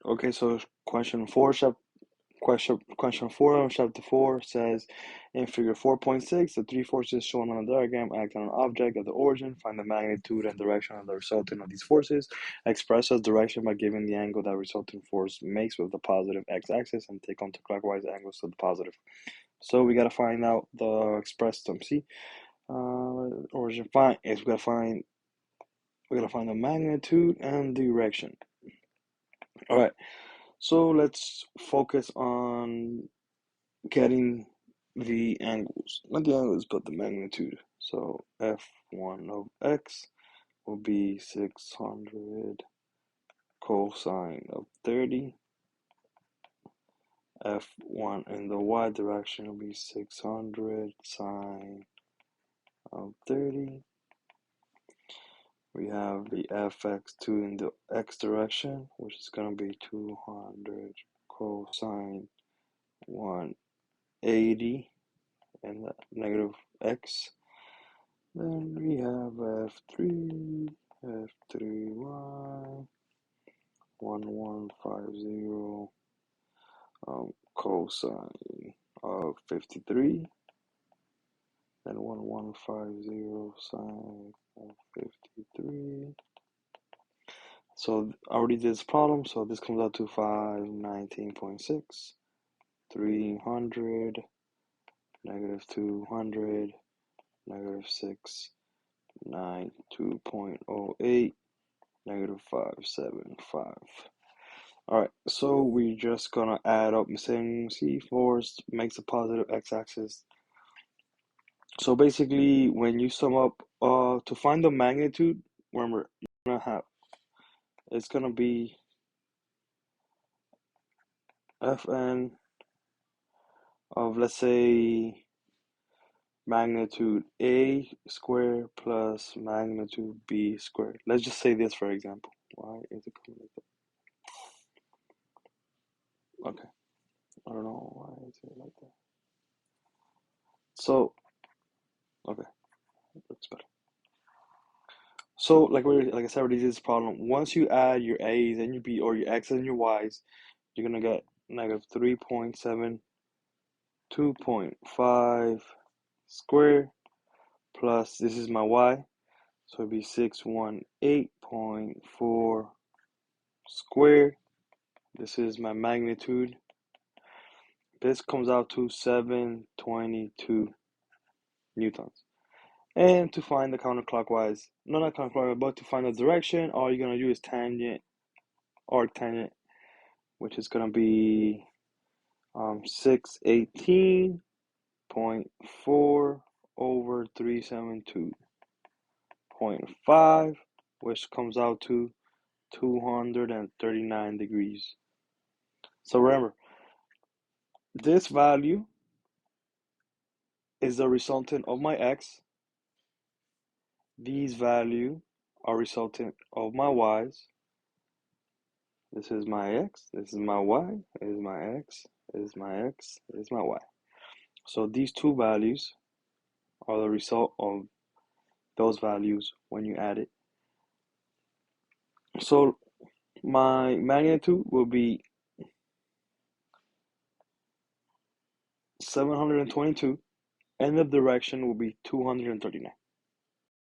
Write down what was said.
Okay, so question 4 of chapter 4 says, in figure 4.6, the three forces shown on the diagram act on an object at the origin. Find the magnitude and direction of the resultant of these forces. Express as direction by giving the angle that resultant force makes with the positive x-axis and take counterclockwise angles to the positive. So we gotta find out the express term. See, origin find is we gotta find the magnitude and direction. All right. So let's focus on getting the angles. Not the angles, but the magnitude. So f1 of x will be 600 cosine of 30. F1 in the y direction will be 600 sine of 30. We have the fx2 in the x direction, which is going to be 200 cosine 180 and the negative x. Then we have f3y 1150 cosine of 53, then 1150 sine of 53. So I already did this problem, so this comes out to 519.6, 300, negative 200, negative 6, 9, 2.08, negative 575. All right, so we're just gonna add up the same. See, force makes a positive x-axis. So basically, when you sum up, to find the magnitude, remember, it's gonna be Fn of, let's say, magnitude A squared plus magnitude B squared. Let's just say this for example. Why is it coming like that? Okay, I don't know why is it like that. So, okay, that's better. So, like I said, already did this problem. Once you add your A's and your B, or your X's and your Y's, you're gonna get negative 3.7, 2.5 squared plus, this is my Y, so it'd be 618.4 squared. This is my magnitude. This comes out to 722 newtons. And to find the counterclockwise, no, not counterclockwise, but to find the direction, all you're going to do is tangent, arctangent, which is going to be 618.4 over 372.5, which comes out to 239 degrees. So remember, this value is the resultant of my x. These values are resultant of my y's. This is my x, this is my y, this is my x, this is my x, this is my y. So these two values are the result of those values when you add it. So my magnitude will be 722 and the direction will be 239.